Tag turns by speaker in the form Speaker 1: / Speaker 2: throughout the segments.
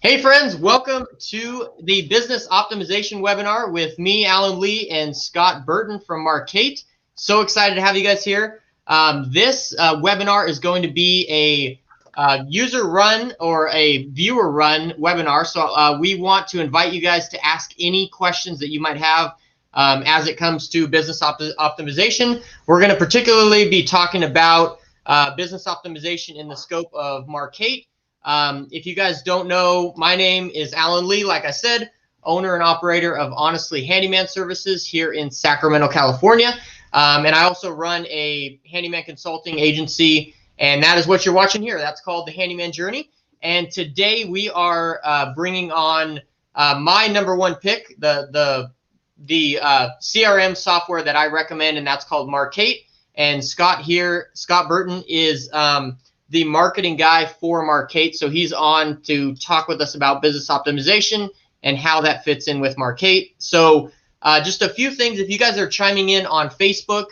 Speaker 1: Hey friends, welcome to the Business Optimization webinar with me, Alan Lee, and Scott Burton from Markate. So excited to have you guys here. This webinar is going to be a user-run or a viewer-run webinar. So we want to invite you guys to ask any questions that you might have as it comes to business optimization. We're going to particularly be talking about business optimization in the scope of Markate. If you guys don't know, my name is Alan Lee, like I said, owner and operator of Honestly Handyman Services here in Sacramento, California. And I also run a handyman consulting agency, and that is what you're watching here. That's called The Handyman Journey. And today we are bringing on my number one pick, the CRM software that I recommend, and that's called Markate. And Scott Burton is the marketing guy for Markate. So he's on to talk with us about business optimization and how that fits in with Markate. So just a few things. If you guys are chiming in on Facebook,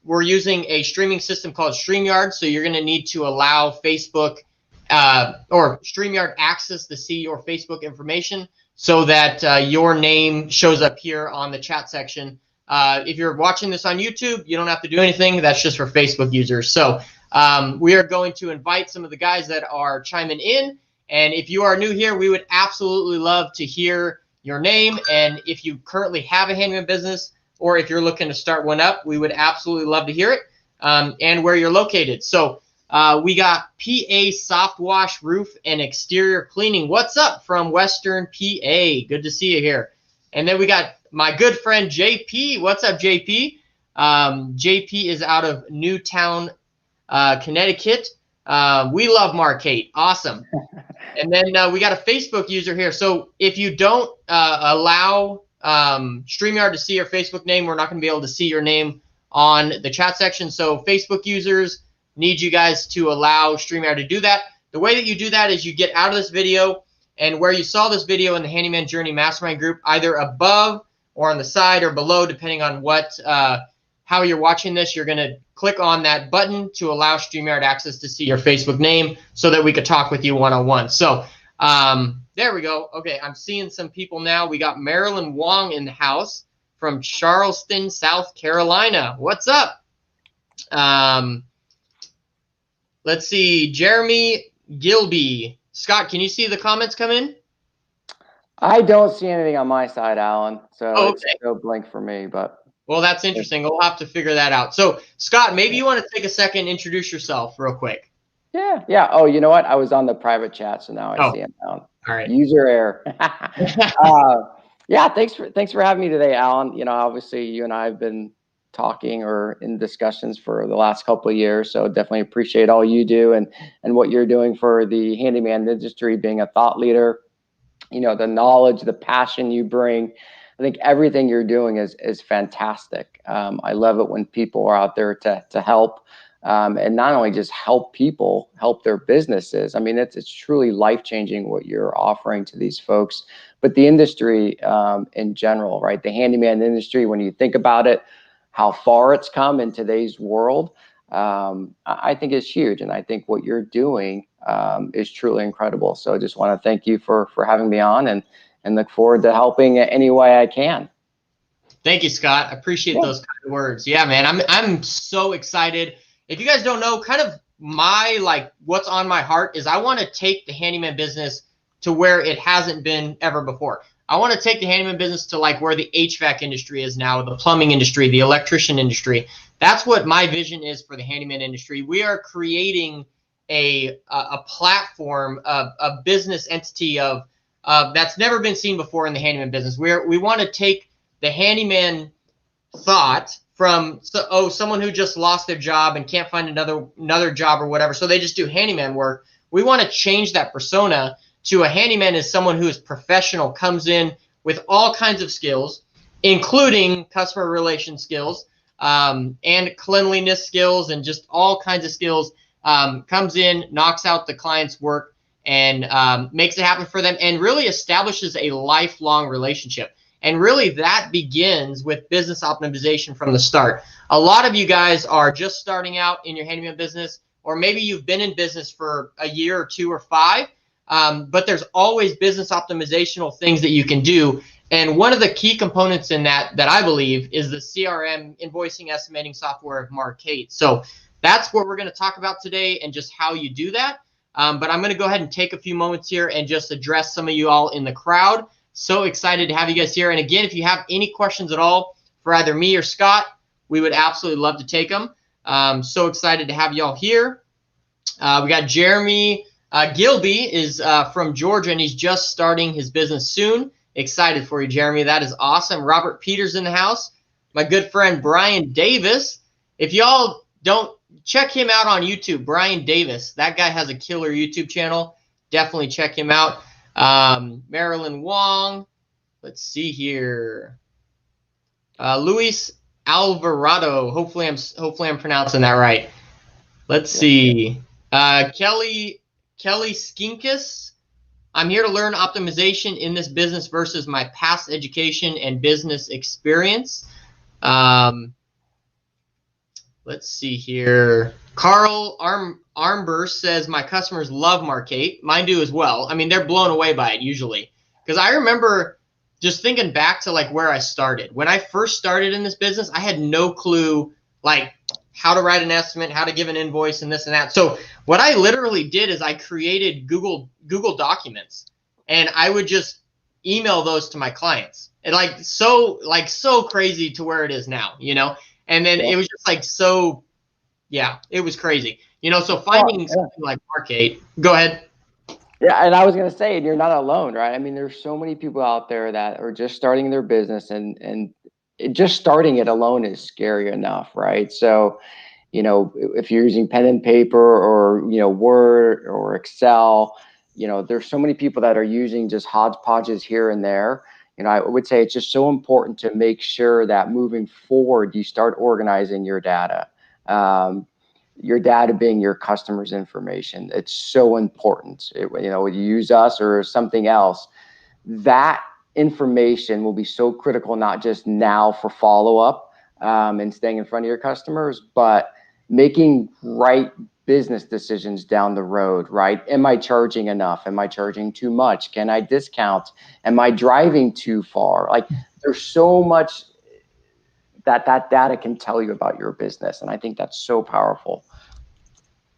Speaker 1: we're using a streaming system called StreamYard. So you're going to need to allow Facebook or StreamYard access to see your Facebook information so that your name shows up here on the chat section. If you're watching this on YouTube, you don't have to do anything. That's just for Facebook users. So we are going to invite some of the guys that are chiming in. And if you are new here, we would absolutely love to hear your name. And if you currently have a handyman business, or if you're looking to start one up, we would absolutely love to hear it and where you're located. So we got PA Soft Wash Roof and Exterior Cleaning. What's up from Western PA? Good to see you here. And then we got my good friend JP. What's up, JP? JP is out of Newtown, Connecticut. We love Markate. Awesome. And then we got a Facebook user here. So if you don't allow StreamYard to see your Facebook name, we're not going to be able to see your name on the chat section. So Facebook users need you guys to allow StreamYard to do that. The way that you do that is you get out of this video, and where you saw this video in the Handyman Journey Mastermind group, either above or on the side or below, depending on what how you're watching this, you're going to click on that button to allow StreamYard access to see your Facebook name so that we could talk with you one-on-one. So there we go. Okay, I'm seeing some people now. We got Marilyn Wong in the house from Charleston, South Carolina. What's up? Let's see. Jeremy Gilby. Scott, can you see the comments come in?
Speaker 2: I don't see anything on my side, Alan. So
Speaker 1: okay.
Speaker 2: It's no blink for me, but.
Speaker 1: Well, that's interesting. We'll have to figure that out. So, Scott, maybe you want to take a second, introduce yourself real quick.
Speaker 2: Yeah. Oh, you know what? I was on the private chat, so now I see it now.
Speaker 1: All right.
Speaker 2: User error. Yeah, thanks for having me today, Alan. You know, obviously you and I have been talking or in discussions for the last couple of years, so definitely appreciate all you do and what you're doing for the handyman industry, being a thought leader. You know, the knowledge, the passion you bring. I think everything you're doing is fantastic. I love it when people are out there to help, and not only just help people, help their businesses. I mean, it's truly life-changing what you're offering to these folks, but the industry in general, right? The handyman industry, when you think about it, how far it's come in today's world, I think is huge. And I think what you're doing is truly incredible. So I just want to thank you for having me on and look forward to helping any way I can.
Speaker 1: Thank you, Scott. I appreciate those kind of words. Yeah, man, I'm so excited. If you guys don't know, kind of what's on my heart is I want to take the handyman business to where it hasn't been ever before. I want to take the handyman business to like where the HVAC industry is now, the plumbing industry, the electrician industry. That's what my vision is for the handyman industry. We are creating a platform, a business entity of that's never been seen before in the handyman business. We want to take the handyman thought from someone who just lost their job and can't find another job or whatever, so they just do handyman work. We want to change that persona to a handyman is someone who is professional, comes in with all kinds of skills, including customer relation skills and cleanliness skills and just all kinds of skills, comes in, knocks out the client's work, and makes it happen for them and really establishes a lifelong relationship. And really that begins with business optimization from the start. A lot of you guys are just starting out in your handyman business, or maybe you've been in business for a year or two or five, but there's always business optimizational things that you can do. And one of the key components in that I believe is the CRM invoicing estimating software of Markate. So that's what we're going to talk about today and just how you do that. But I'm going to go ahead and take a few moments here and just address some of you all in the crowd. So excited to have you guys here. And again, if you have any questions at all for either me or Scott, we would absolutely love to take them. So excited to have y'all here. We got Jeremy Gilby is from Georgia, and he's just starting his business soon. Excited for you, Jeremy. That is awesome. Robert Peters in the house. My good friend Brian Davis. If y'all don't check him out on YouTube, Brian Davis. That guy has a killer YouTube channel. Definitely check him out. Marilyn Wong. Let's see here. Luis Alvarado. Hopefully I'm pronouncing that right. Let's see. Kelly Skinkus. I'm here to learn optimization in this business versus my past education and business experience. Let's see here. Carl Armber says, my customers love Markate. Mine do as well. I mean, they're blown away by it usually. Because I remember just thinking back to like where I started. When I first started in this business, I had no clue like how to write an estimate, how to give an invoice, and this and that. So what I literally did is I created Google documents, and I would just email those to my clients. And so crazy to where it is now, you know. And then it was just like so, yeah, it was crazy, you know. So finding something like Markate. Go ahead.
Speaker 2: Yeah, and I was going to say, and you're not alone, right? I mean, there's so many people out there that are just starting their business, and just starting it alone is scary enough, right? So, you know, if you're using pen and paper or, you know, Word or Excel, you know, there's so many people that are using just hodgepodges here and there. You know, I would say it's just so important to make sure that moving forward, you start organizing your data. Your data being your customers' information. It's so important. You know, you use us or something else, that information will be so critical, not just now for follow-up and staying in front of your customers, but making right business decisions down the road, right? Am I charging enough? Am I charging too much? Can I discount? Am I driving too far? Like, there's so much that data can tell you about your business. And I think that's so powerful.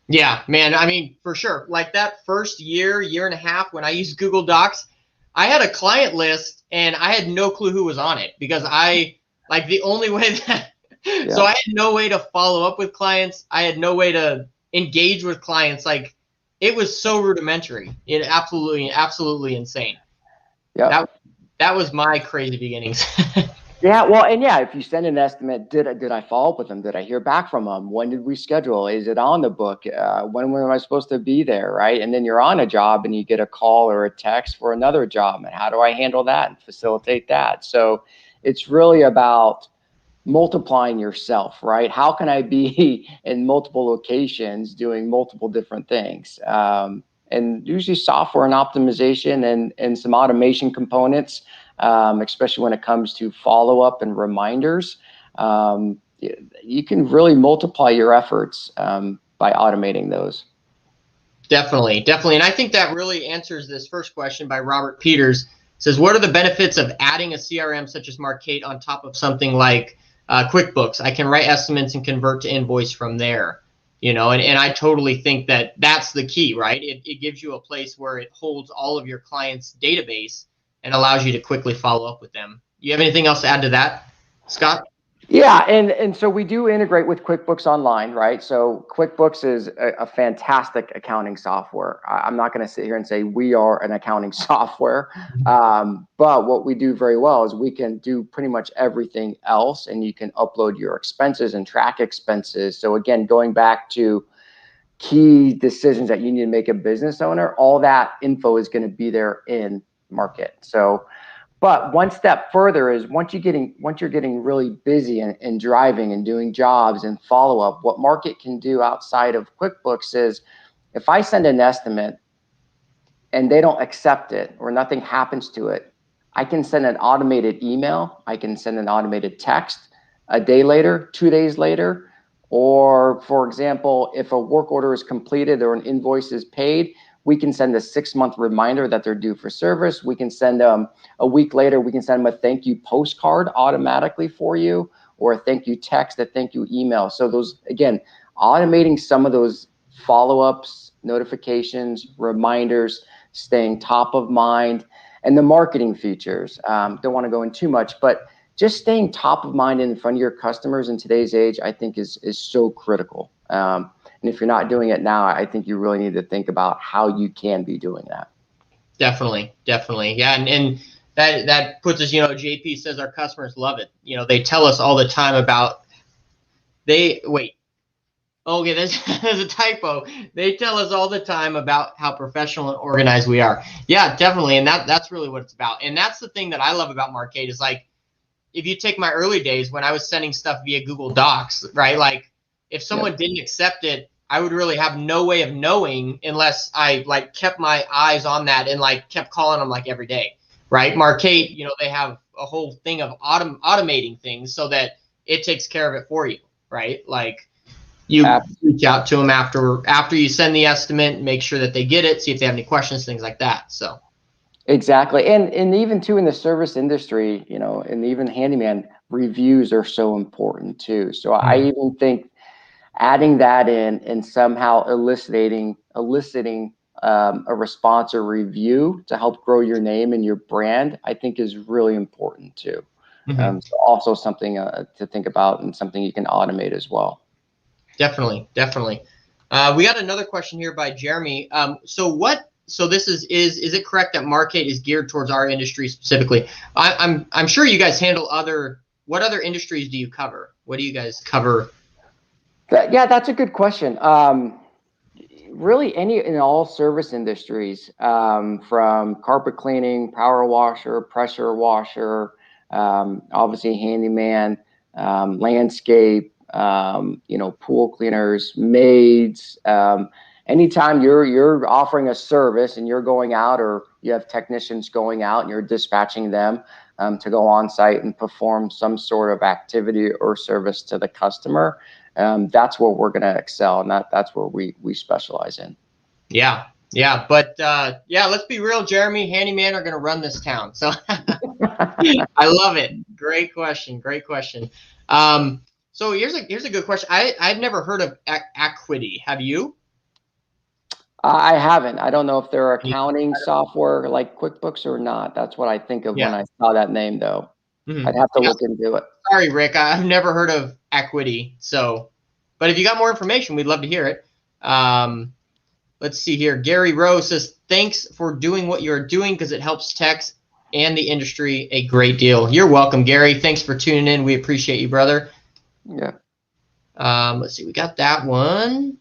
Speaker 1: Yeah, man. I mean, for sure. Like that first year and a half when I used Google Docs, I had a client list and I had no clue who was on it because the only way that, so I had no way to follow up with clients. I had no way to engage with clients. Like, it was so rudimentary. It absolutely insane. Yeah. That was my crazy beginnings.
Speaker 2: Yeah, well, and yeah, if you send an estimate, did I follow up with them? Did I hear back from them? When did we schedule? Is it on the book? When am I supposed to be there, right? And then you're on a job and you get a call or a text for another job, and how do I handle that and facilitate that? So it's really about multiplying yourself, right? How can I be in multiple locations doing multiple different things? And usually software and optimization and some automation components, especially when it comes to follow-up and reminders, you can really multiply your efforts by automating those.
Speaker 1: Definitely. And I think that really answers this first question by Robert Peters. It says, what are the benefits of adding a CRM such as Markate on top of something like QuickBooks? I can write estimates and convert to invoice from there. You know, and I totally think that that's the key, right? It gives you a place where it holds all of your clients' database and allows you to quickly follow up with them. You have anything else to add to that, Scott?
Speaker 2: Yeah, and so we do integrate with QuickBooks Online, right? So QuickBooks is a fantastic accounting software. I'm not going to sit here and say we are an accounting software, but what we do very well is we can do pretty much everything else, and you can upload your expenses and track expenses. So again, going back to key decisions that you need to make a business owner, all that info is going to be there in Markate. So, but one step further is once you're getting really busy and driving and doing jobs and follow up, what Markate can do outside of QuickBooks is if I send an estimate and they don't accept it or nothing happens to it, I can send an automated email. I can send an automated text a day later, 2 days later, or for example, if a work order is completed or an invoice is paid, we can send a 6-month reminder that they're due for service. We can send them a week later, we can send them a thank you postcard automatically for you, or a thank you text, a thank you email. So those, again, automating some of those follow-ups, notifications, reminders, staying top of mind, and the marketing features. Don't want to go in too much, but just staying top of mind in front of your customers in today's age, I think is so critical. And if you're not doing it now, I think you really need to think about how you can be doing that.
Speaker 1: Definitely. Yeah. And that puts us, JP says our customers love it. They tell us all the time about okay, there's a typo. They tell us all the time about how professional and organized we are. Yeah, definitely. And that's really what it's about. And that's the thing that I love about Markate is, like, if you take my early days when I was sending stuff via Google Docs, right? Like, if someone didn't accept it, I would really have no way of knowing unless I kept my eyes on that and kept calling them every day, right? Markate, they have a whole thing of automating things so that it takes care of it for you, right? Like, you reach out to them after you send the estimate, make sure that they get it, see if they have any questions, things like that. So.
Speaker 2: Exactly. And even too in the service industry, and even handyman, reviews are so important too. So I even think adding that in and somehow eliciting a response or review to help grow your name and your brand, I think is really important too. So also something to think about, and something you can automate as well.
Speaker 1: Definitely. We got another question here by Jeremy. So this is it correct that Markate is geared towards our industry specifically? I'm sure you guys handle what other industries do you cover? What do you guys cover?
Speaker 2: Yeah, that's a good question. Really any and all service industries, from carpet cleaning, power washer, pressure washer, obviously handyman, landscape, pool cleaners, maids, anytime you're offering a service and you're going out, or you have technicians going out and you're dispatching them to go on site and perform some sort of activity or service to the customer, that's where we're going to excel, and that's where we specialize in.
Speaker 1: Yeah. But let's be real, Jeremy. Handyman are going to run this town. So I love it. Great question. So here's a good question. I've never heard of Equity. Have you?
Speaker 2: I haven't. I don't know if they're accounting software like QuickBooks or not. That's what I think of when I saw that name, though. I'd have to look into it.
Speaker 1: Sorry, Rick. I've never heard of Equity. So, but if you got more information, we'd love to hear it. Let's see here. Gary Rowe says, thanks for doing what you're doing, because it helps techs and the industry a great deal. You're welcome, Gary. Thanks for tuning in. We appreciate you, brother.
Speaker 2: Yeah.
Speaker 1: Let's see. We got that one.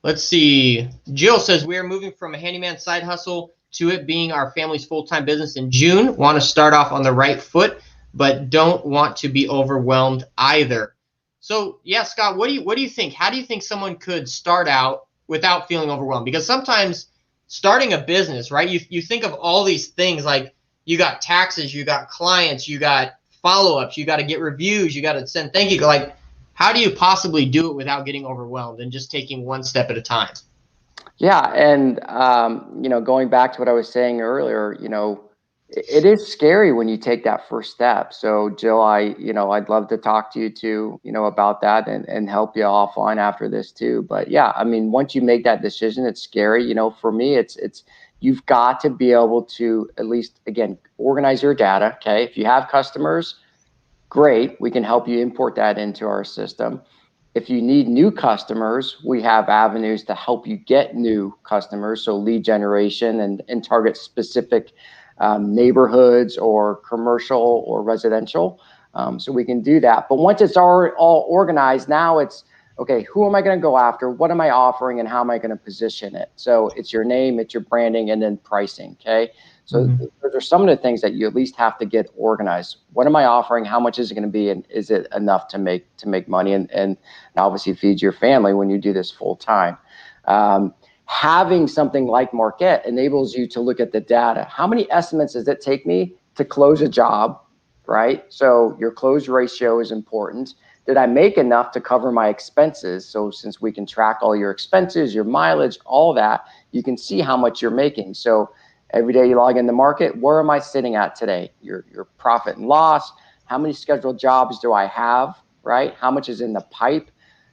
Speaker 1: Let's see. Jill says, we are moving from a handyman side hustle to it being our family's full-time business in June. Want to start off on the right foot, but don't want to be overwhelmed either. So, yeah, Scott, what do you think? How do you think someone could start out without feeling overwhelmed? Because sometimes starting a business, right, you think of all these things, like you got taxes, you got clients, you got follow-ups, you got to get reviews, you got to send thank you. Like, how do you possibly do it without getting overwhelmed and just taking one step at a time?
Speaker 2: Yeah, and going back to what I was saying earlier, it is scary when you take that first step. So Jill, I'd love to talk to you too, about that and help you offline after this too. But yeah, I mean, once you make that decision, it's scary. For me, it's you've got to be able to at least, again, organize your data. Okay, if you have customers, great, we can help you import that into our system. If you need new customers, we have avenues to help you get new customers. So lead generation and target specific neighborhoods or commercial or residential. So we can do that. But once it's all organized, now it's, okay, who am I going to go after? What am I offering? And how am I going to position it? So it's your name, it's your branding, and then pricing. Okay. So those are some of the things that you at least have to get organized. What am I offering? How much is it going to be? And is it enough to make money? And obviously feed your family when you do this full time. Having something like Markate enables you to look at the data. How many estimates does it take me to close a job, right? So your close ratio is important. did I make enough to cover my expenses? So since we can track all your expenses, your mileage, all that, you can see how much you're making. So every day you log in the Markate, where am I sitting at today? Your profit and loss, how many scheduled jobs do I have, right? How much is in the pipe?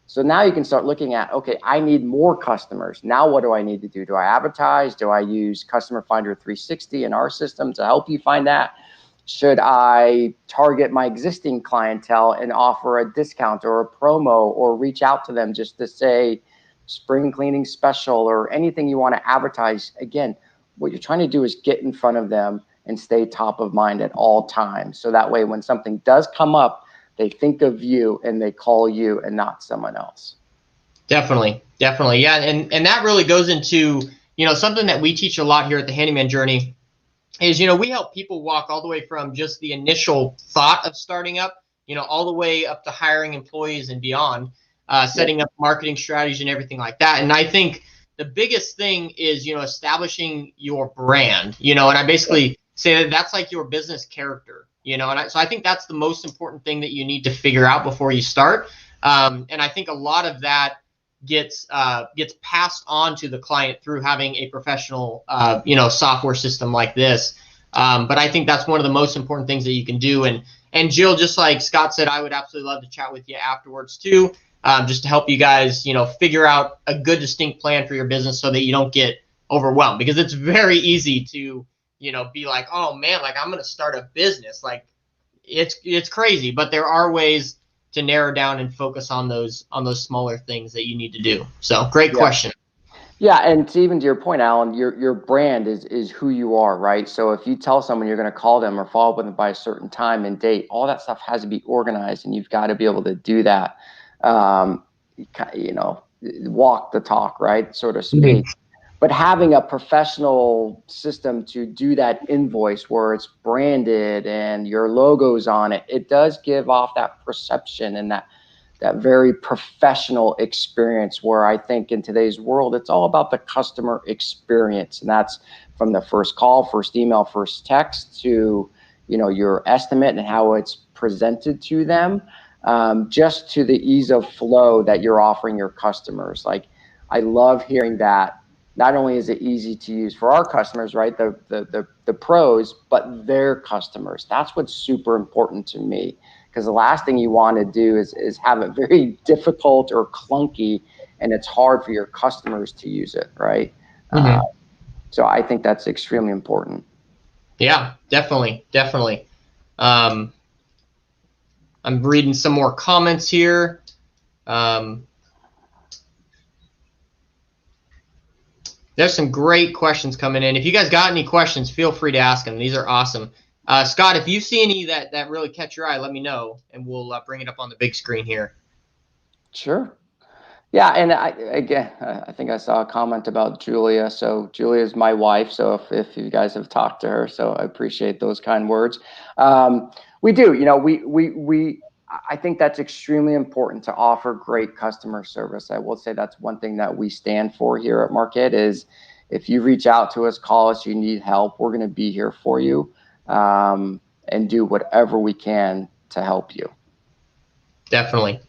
Speaker 2: So now you can start looking at, okay, I need more customers. Now what do I need to do? Do I advertise? Do I use Customer Finder 360 in our system to help you find that? Should I target my existing clientele and offer a discount or a promo, or reach out to them just to say spring cleaning special or anything you want to advertise? Again, what you're trying to do is get in front of them and stay top of mind at all times. So that way, when something does come up, they think of you and they call you and not someone else.
Speaker 1: Definitely. Yeah. And that really goes into, something that we teach a lot here at the Handyman Journey is, we help people walk all the way from just the initial thought of starting up, all the way up to hiring employees and beyond, setting up marketing strategies and everything like that. And I think the biggest thing is, establishing your brand, and I basically say that that's like your business character, so I think that's the most important thing that you need to figure out before you start. And I think a lot of that gets passed on to the client through having a professional, software system like this. But I think that's one of the most important things that you can do. And Jill, just like Scott said, I would absolutely love to chat with you afterwards too, just to help you guys, figure out a good, distinct plan for your business so that you don't get overwhelmed, because it's very easy to, be like, oh man, like I'm going to start a business. Like it's crazy, but there are ways to narrow down and focus on those smaller things that you need to do. So great question.
Speaker 2: Yeah, and even to your point, Alan, your brand is who you are, right? So if you tell someone you're going to call them or follow up with them by a certain time and date, all that stuff has to be organized, and you've got to be able to do that. Walk the talk, right, so to speak. Mm-hmm. But having a professional system to do that invoice where it's branded and your logo's on it, it does give off that perception and that very professional experience, where I think in today's world, it's all about the customer experience. And that's from the first call, first email, first text to, your estimate and how it's presented to them, just to the ease of flow that you're offering your customers. Like, I love hearing that. Not only is it easy to use for our customers, right, the pros, but their customers. That's what's super important to me, because the last thing you want to do is have it very difficult or clunky, and it's hard for your customers to use it, right? Mm-hmm. So I think that's extremely important.
Speaker 1: Yeah, definitely. I'm reading some more comments here. There's some great questions coming in. If you guys got any questions, feel free to ask them. These are awesome. Scott, if you see any that really catch your eye, let me know, and we'll bring it up on the big screen here.
Speaker 2: Sure. Yeah, and I think I saw a comment about Julia. So Julia is my wife. So if you guys have talked to her, so I appreciate those kind words. We do. I think that's extremely important, to offer great customer service. I will say that's one thing that we stand for here at Markate is, if you reach out to us, call us, you need help, we're going to be here for you, and do whatever we can to help you.
Speaker 1: Definitely.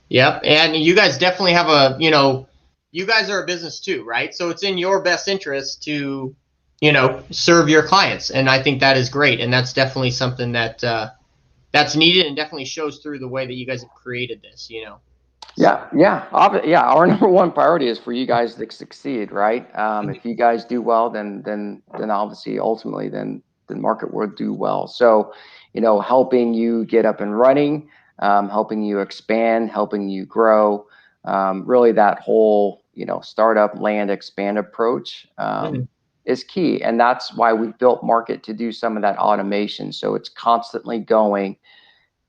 Speaker 1: Yep. And you guys definitely have you guys are a business too, right? So it's in your best interest to, serve your clients. And I think that is great. And that's definitely something that's needed, and definitely shows through the way that you guys have created this,
Speaker 2: Yeah. Our number one priority is for you guys to succeed, right? If you guys do well, then obviously, ultimately, then the Markate will do well. So, helping you get up and running, helping you expand, helping you grow, really that whole, startup, land, expand approach is key. And that's why we built Markate, to do some of that automation. So it's constantly going,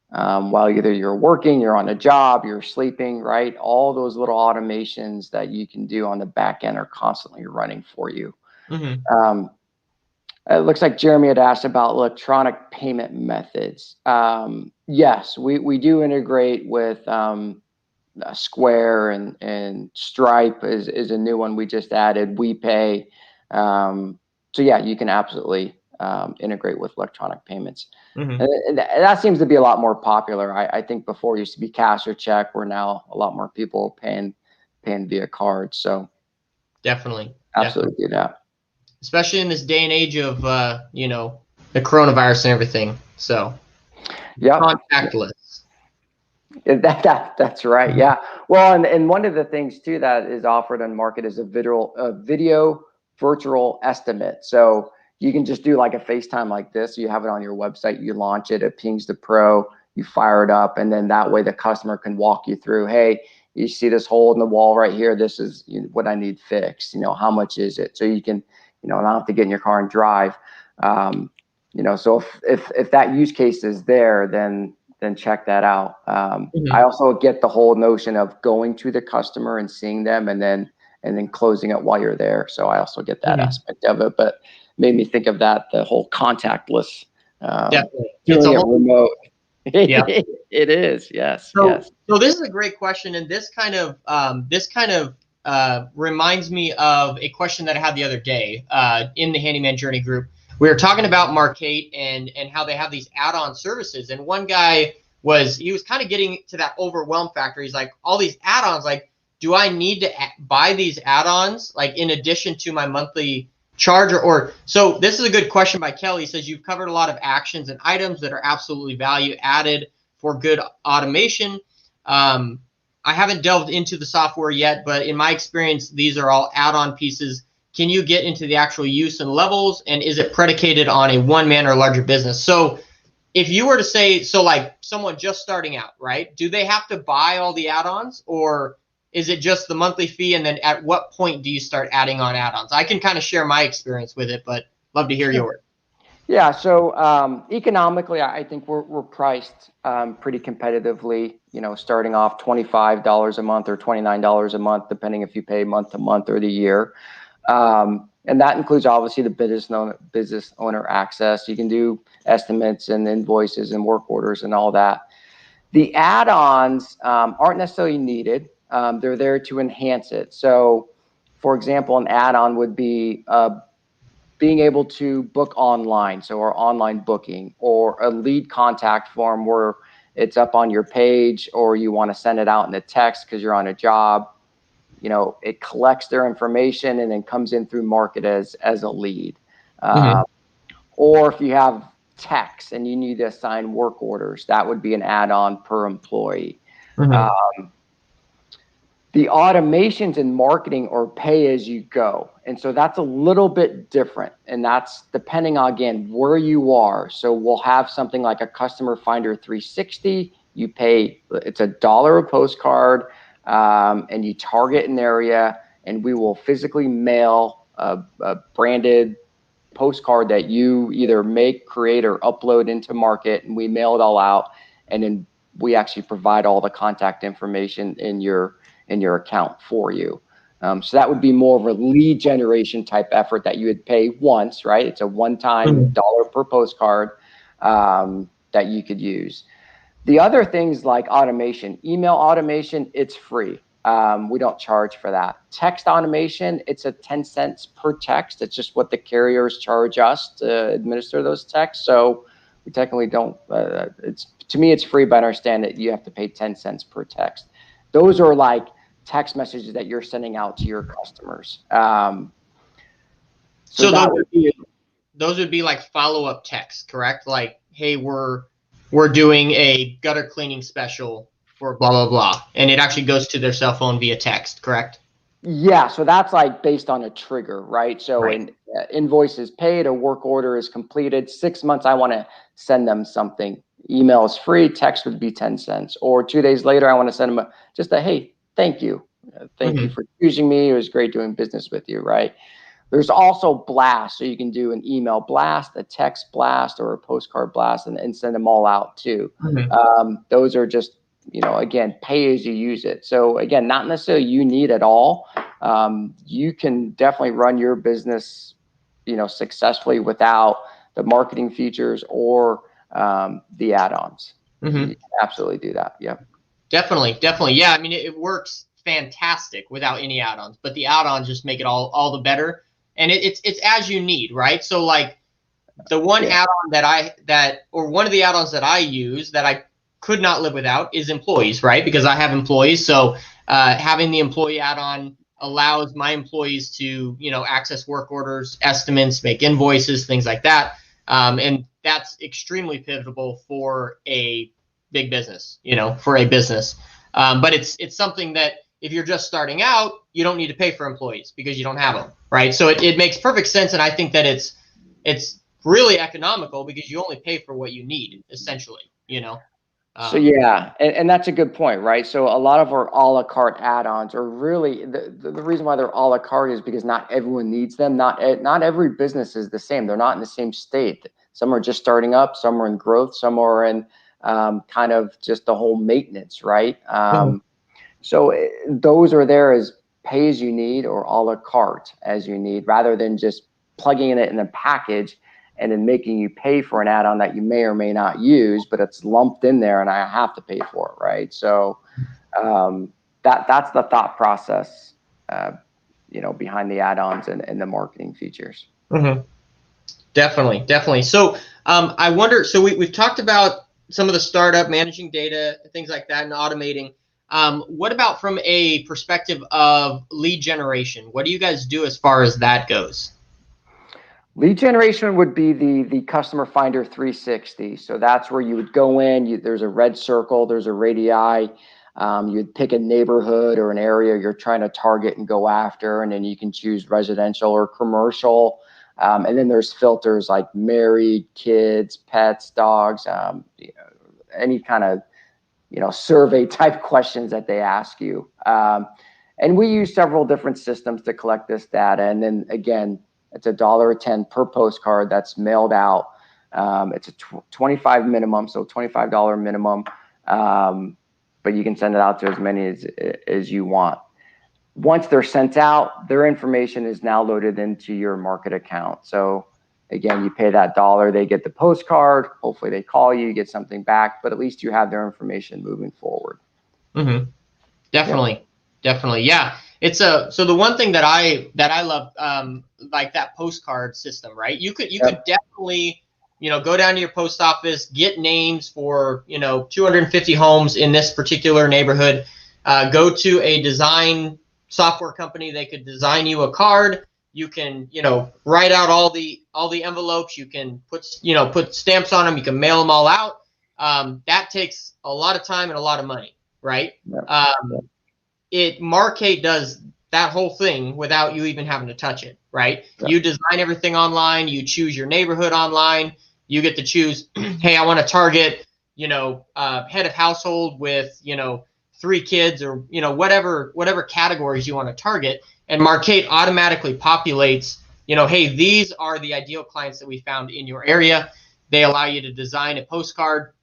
Speaker 2: while either you're working, you're on a job, you're sleeping, right? All those little automations that you can do on the back end are constantly running for you. Mm-hmm. It looks like Jeremy had asked about electronic payment methods. Yes, we do integrate with Square, and Stripe is a new one we just added. WePay. So yeah, you can absolutely integrate with electronic payments.
Speaker 1: Mm-hmm.
Speaker 2: And that seems to be a lot more popular. I think before it used to be cash or check, where now a lot more people paying via card. So
Speaker 1: Definitely.
Speaker 2: absolutely do that.
Speaker 1: Especially in this day and age of you know, the coronavirus and everything. So
Speaker 2: yeah,
Speaker 1: contactless.
Speaker 2: That's right. Yeah. Well, and one of the things too that is offered on Markate is a video virtual estimate. So you can just do like a FaceTime like this. You have it on your website, you launch it, it pings the pro, you fire it up, and then that way the customer can walk you through, hey, you see this hole in the wall right here, this is what I need fixed, how much is it? So you can, not have to get in your car and drive. So if that use case is there, then check that out. I also get the whole notion of going to the customer and seeing them and then closing it while you're there. So I also get that aspect of it, but made me think of that, the whole contactless,
Speaker 1: Definitely.
Speaker 2: Doing it remote.
Speaker 1: Yeah,
Speaker 2: it is. Yes.
Speaker 1: So this is a great question. And this kind of reminds me of a question that I had the other day in the Handyman Journey group. We were talking about Markate and how they have these add-on services. And one guy was kind of getting to that overwhelm factor. He's like, all these add-ons, like, do I need to buy these add-ons like in addition to my monthly charge? Or so this is a good question by Kelly. He says, you've covered a lot of actions and items that are absolutely value added for good automation. I haven't delved into the software yet, but in my experience, these are all add-on pieces. Can you get into the actual use and levels? And is it predicated on a one-man or larger business? So if you were to say, so like someone just starting out, right? Do they have to buy all the add-ons, or is it just the monthly fee? And then at what point do you start adding on add-ons? I can kind of share my experience with it, but love to hear yours.
Speaker 2: Yeah. So economically, I think we're priced pretty competitively, starting off $25 a month or $29 a month, depending if you pay month to month or the year. And that includes obviously the business owner access. You can do estimates and invoices and work orders and all that. The add-ons aren't necessarily needed. They're there to enhance it. So, for example, an add-on would be being able to book online, so our online booking, or a lead contact form where it's up on your page, or you want to send it out in a text because you're on a job. It collects their information and then comes in through Markate as a lead. Or if you have techs and you need to assign work orders, that would be an add-on per employee. The automations in marketing or pay as you go. And so that's a little bit different. And that's depending on, again, where you are. So we'll have something like a Customer Finder 360. You pay, it's $1 a postcard. And you target an area, and we will physically mail a branded postcard that you either make, create, or upload into Markate, and we mail it all out, and then we actually provide all the contact information in your account for you. So that would be more of a lead generation type effort that you would pay once, right? It's a one-time $1 per postcard that you could use. The other things like automation, email automation, it's free. We don't charge for that. Text automation, it's a 10 cents per text. It's just what the carriers charge us to administer those texts. So we technically don't, to me, it's free, but I understand that you have to pay 10 cents per text. Those are like text messages that you're sending out to your customers.
Speaker 1: So those would be like follow-up texts, correct? Like, hey, we're doing a gutter cleaning special for blah, blah, blah. And it actually goes to their cell phone via text, correct?
Speaker 2: Yeah. So that's like based on a trigger, right? So invoice is paid, a work order is completed, 6 months, I want to send them something. Email is free, text would be 10 cents. Or 2 days later, I want to send them just a, hey, thank you. Thank you for choosing me. It was great doing business with you, right? There's also blasts. So you can do an email blast, a text blast, or a postcard blast, and send them all out too. Those are just, again, pay as you use it. So again, not necessarily you need it all. You can definitely run your business, successfully without the marketing features or the add-ons. You can absolutely do that. Yeah.
Speaker 1: Definitely. Yeah. I mean, it works fantastic without any add-ons, but the add-ons just make it all the better. And it's as you need, right? So like the one add-on or one of the add-ons that I use that I could not live without is employees, right? Because I have employees. So having the employee add-on allows my employees to, access work orders, estimates, make invoices, things like that. And that's extremely pivotal for a big business, for a business. But it's something that if you're just starting out, you don't need to pay for employees because you don't have them, right? So it makes perfect sense. And I think that it's really economical because you only pay for what you need, essentially,
Speaker 2: So yeah, and that's a good point, right? So a lot of our a la carte add-ons are really the reason why they're a la carte is because not everyone needs them. Not every business is the same. They're not in the same state. Some are just starting up. Some are in growth. Some are in kind of just the whole maintenance, right? So those are there as pay as you need or a la carte as you need, rather than just plugging it in a package and then making you pay for an add-on that you may or may not use, but it's lumped in there and I have to pay for it, right? So that's the thought process, behind the add-ons and the marketing features.
Speaker 1: Definitely. So I wonder, so we've talked about some of the startup, managing data, things like that, and automating. What about from a perspective of lead generation? What do you guys do as far as that goes?
Speaker 2: Lead generation would be the Customer Finder 360. So that's where you would go in. There's a red circle. There's a radii. You'd pick a neighborhood or an area you're trying to target and go after, and then you can choose residential or commercial. And then there's filters like married, kids, pets, dogs, any kind of survey type questions that they ask you. And we use several different systems to collect this data. And then again, it's $1.10 per postcard that's mailed out. It's a 25 minimum, so $25 minimum. But you can send it out to as many as you want. Once they're sent out, their information is now loaded into your Markate account. So again, you pay that $1, they get the postcard. Hopefully they call you, get something back, but at least you have their information moving forward.
Speaker 1: Definitely. Yeah. It's so the one thing that I love, like that postcard system, right? You could definitely, go down to your post office, get names for, 250 homes in this particular neighborhood, go to a design software company. They could design you a card. You can, write out all the envelopes. You can put stamps on them. You can mail them all out. That takes a lot of time and a lot of money, right? Markate does that whole thing without you even having to touch it, right? You design everything online. You choose your neighborhood online. You get to choose, hey, I want to target, head of household with, 3 kids or, whatever categories you want to target. And Markate automatically populates, hey, these are the ideal clients that we found in your area. They allow you to design a postcard.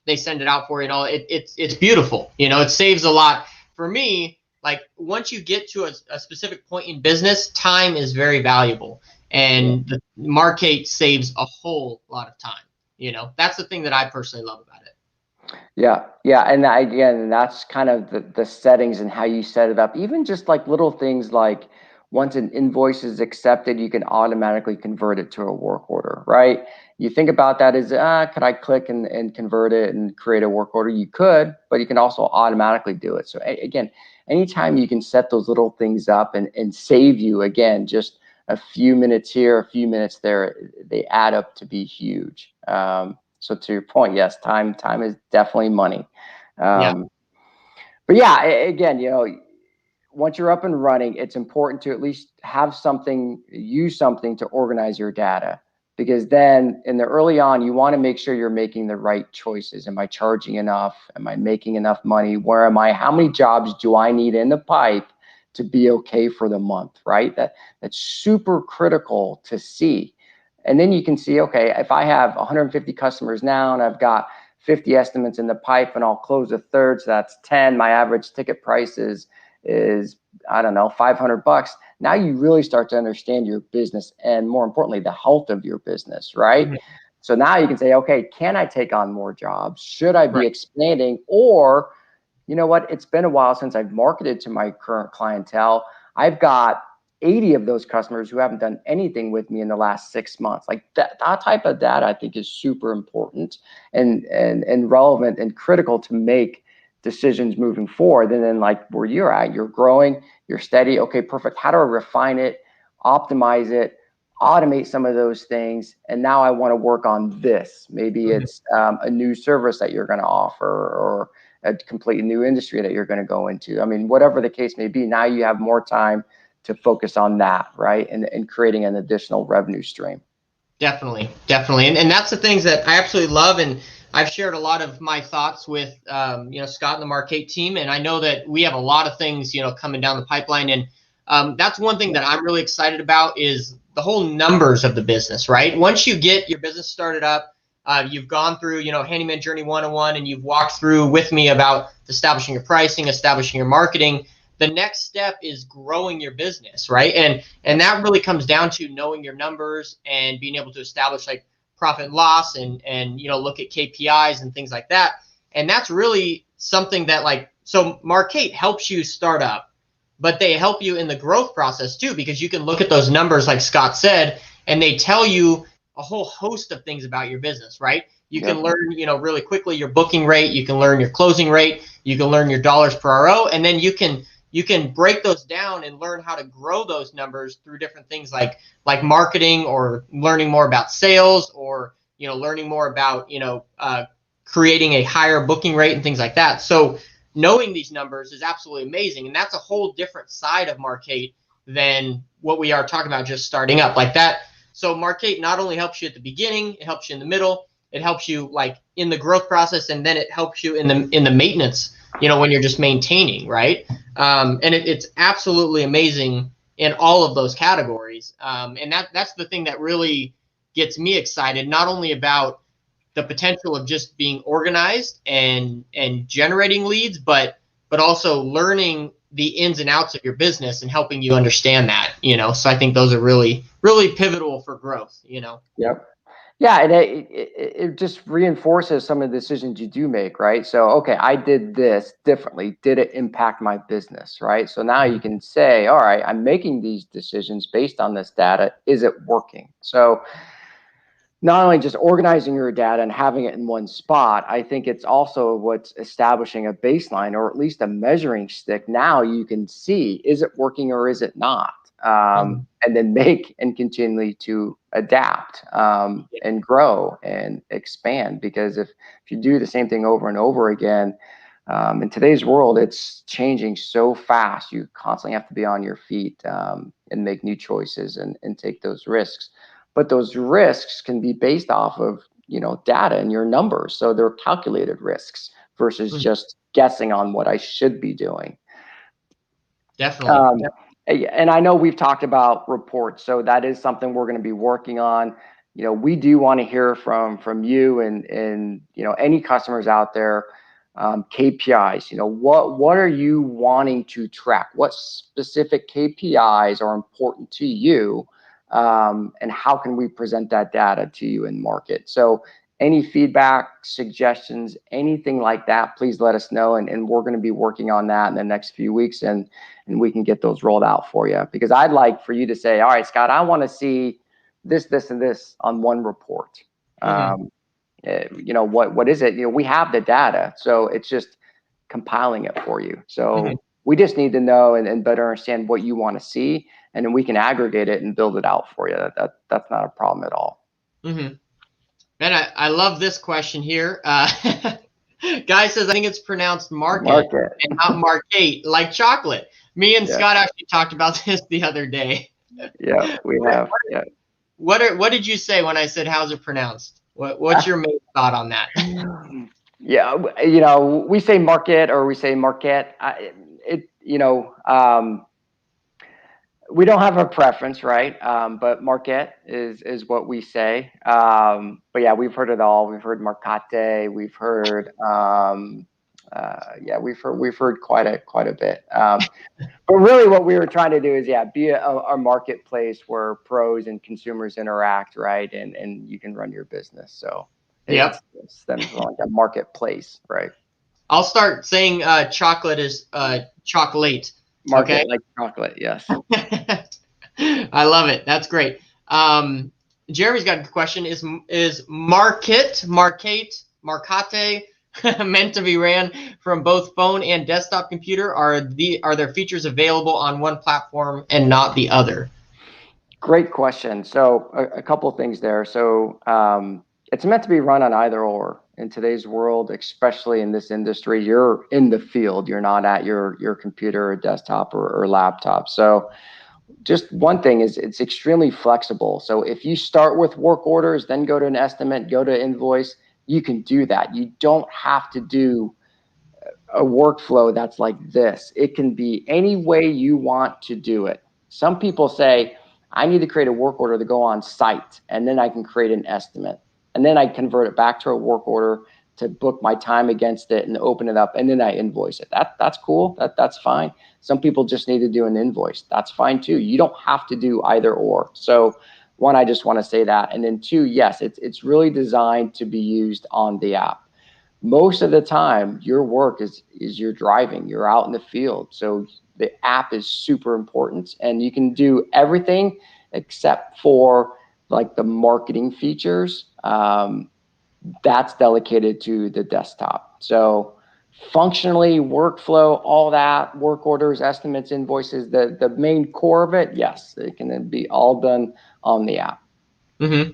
Speaker 1: They send it out for you and all. It's beautiful. It saves a lot. For me, like once you get to a specific point in business, time is very valuable. And the Markate saves a whole lot of time. That's the thing that I personally love about it.
Speaker 2: Yeah. And again, that's kind of the settings and how you set it up. Even just like little things like once an invoice is accepted, you can automatically convert it to a work order, right? You think about that as, could I click and convert it and create a work order? You could, but you can also automatically do it. So again, anytime you can set those little things up and save you, again, just a few minutes here, a few minutes there, they add up to be huge. So to your point, yes, time is definitely money. But yeah, again, once you're up and running, it's important to at least use something to organize your data, because then in the early on, you want to make sure you're making the right choices. Am I charging enough? Am I making enough money? Where am I? How many jobs do I need in the pipe to be okay for the month, right? That's super critical to see. And then you can see, okay, if I have 150 customers now and I've got 50 estimates in the pipe and I'll close a third, so that's 10. My average ticket price is I don't know, $500. Now you really start to understand your business and more importantly, the health of your business, right? So now you can say, okay, can I take on more jobs? Should I be expanding? Or, you know what? It's been a while since I've marketed to my current clientele. I've got 80 of those customers who haven't done anything with me in the last 6 months. Like that type of data, I think, is super important and relevant and critical to make decisions moving forward. And then like where you're at, you're growing, you're steady. Okay, perfect. How do I refine it, optimize it, automate some of those things? And now I want to work on this. Maybe it's a new service that you're going to offer, or a completely new industry that you're going to go into. I mean, whatever the case may be, now you have more time to focus on that, right? And creating an additional revenue stream.
Speaker 1: Definitely. And that's the things that I absolutely love. And I've shared a lot of my thoughts with, Scott and the Markate team. And I know that we have a lot of things, coming down the pipeline. And that's one thing that I'm really excited about is the whole numbers of the business, right? Once you get your business started up, you've gone through, Handyman Journey 101, and you've walked through with me about establishing your pricing, establishing your marketing. The next step is growing your business, right? And that really comes down to knowing your numbers and being able to establish like profit and loss and look at KPIs and things like that. And that's really something that so Markate helps you start up, but they help you in the growth process too, because you can look at those numbers, like Scott said, and they tell you a whole host of things about your business, right? You can learn, really quickly your booking rate, you can learn your closing rate, you can learn your dollars per RO, and then you can break those down and learn how to grow those numbers through different things like marketing, or learning more about sales, or learning more about creating a higher booking rate and things like that. So knowing these numbers is absolutely amazing, and that's a whole different side of Markate than what we are talking about just starting up like that. So Markate not only helps you at the beginning, it helps you in the middle, it helps you like in the growth process, and then it helps you in the maintenance, when you're just maintaining, right? And it's absolutely amazing in all of those categories. And that's the thing that really gets me excited, not only about the potential of just being organized and generating leads, but also learning the ins and outs of your business and helping you understand that, So I think those are really, really pivotal for growth,
Speaker 2: Yep. Yeah, and it just reinforces some of the decisions you do make, right? So, okay, I did this differently. Did it impact my business, right? So now you can say, all right, I'm making these decisions based on this data. Is it working? So not only just organizing your data and having it in one spot, I think it's also what's establishing a baseline, or at least a measuring stick. Now you can see, is it working or is it not? And then make and continually to adapt and grow and expand. Because if you do the same thing over and over again, in today's world, it's changing so fast. You constantly have to be on your feet and make new choices and take those risks. But those risks can be based off of data and your numbers. So they're calculated risks versus just guessing on what I should be doing.
Speaker 1: Definitely.
Speaker 2: And I know we've talked about reports, so that is something we're going to be working on. We do want to hear from you and any customers out there. KPIs. What are you wanting to track? What specific KPIs are important to you, and how can we present that data to you in market? So any feedback, suggestions, anything like that, please let us know, and we're going to be working on that in the next few weeks, and we can get those rolled out for you. Because I'd like for you to say, all right, Scott, I want to see this, this, and this on one report. What is it? We have the data, so it's just compiling it for you. So we just need to know and better understand what you want to see, and then we can aggregate it and build it out for you. That's not a problem at all.
Speaker 1: Man, I love this question here. Guy says, I think it's pronounced Market and not Markate, like chocolate. Me and Scott actually talked about this the other day.
Speaker 2: Yeah, we have.
Speaker 1: What did you say when I said, how's it pronounced? What's your main thought on that?
Speaker 2: Yeah, we say market or we say market. We don't have a preference, right? But market is what we say. But yeah, we've heard it all. We've heard Markate. We've heard we've heard quite a bit. But really, what we were trying to do is be a marketplace where pros and consumers interact, right? And you can run your business. So it's like a marketplace, right?
Speaker 1: I'll start saying chocolate is chocolate.
Speaker 2: Market, like chocolate, yes.
Speaker 1: I love it. That's great. Jeremy's got a question. Is Markate meant to be ran from both phone and desktop computer? Are there features available on one platform and not the other?
Speaker 2: Great question. So a couple of things there. So it's meant to be run on either or. In today's world, especially in this industry, you're in the field. You're not at your computer or desktop or laptop. So just one thing is it's extremely flexible. So if you start with work orders, then go to an estimate, go to invoice, you can do that. You don't have to do a workflow that's like this. It can be any way you want to do it. Some people say, I need to create a work order to go on site, and then I can create an estimate. And then I convert it back to a work order to book my time against it and open it up, and then I invoice it. That's cool. That's fine. Some people just need to do an invoice. That's fine too. You don't have to do either or. So one, I just want to say that. And then two, yes, it's really designed to be used on the app. Most of the time your work is you're driving, you're out in the field. So the app is super important, and you can do everything except for like the marketing features. That's delegated to the desktop. So functionally, workflow, all that, work orders, estimates, invoices, the main core of it, yes, it can be all done on the app.
Speaker 1: Mm-hmm.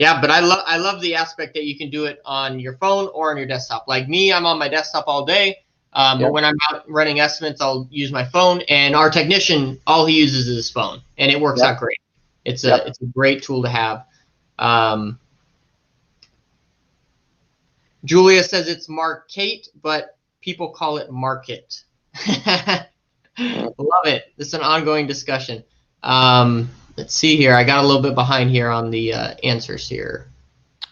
Speaker 1: Yeah, but I love the aspect that you can do it on your phone or on your desktop. Like me, I'm on my desktop all day. But when I'm out running estimates, I'll use my phone. And our technician, all he uses is his phone, and it works out great. It's a great tool to have. Julia says it's Markate, but people call it Market. Love it. This is an ongoing discussion. Let's see here. I got a little bit behind here on the answers here.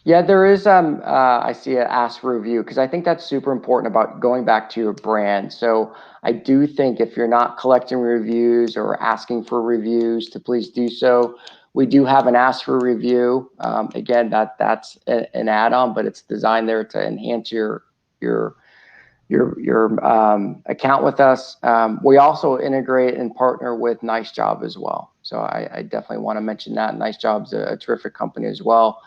Speaker 2: Yeah, there is. I see an ask for review, because I think that's super important about going back to your brand. So I do think if you're not collecting reviews or asking for reviews, to please do so. We do have an ask for review. Again, that's an add-on, but it's designed there to enhance your account with us. We also integrate and partner with Nice Job as well. So I definitely want to mention that. Nice Job's a terrific company as well.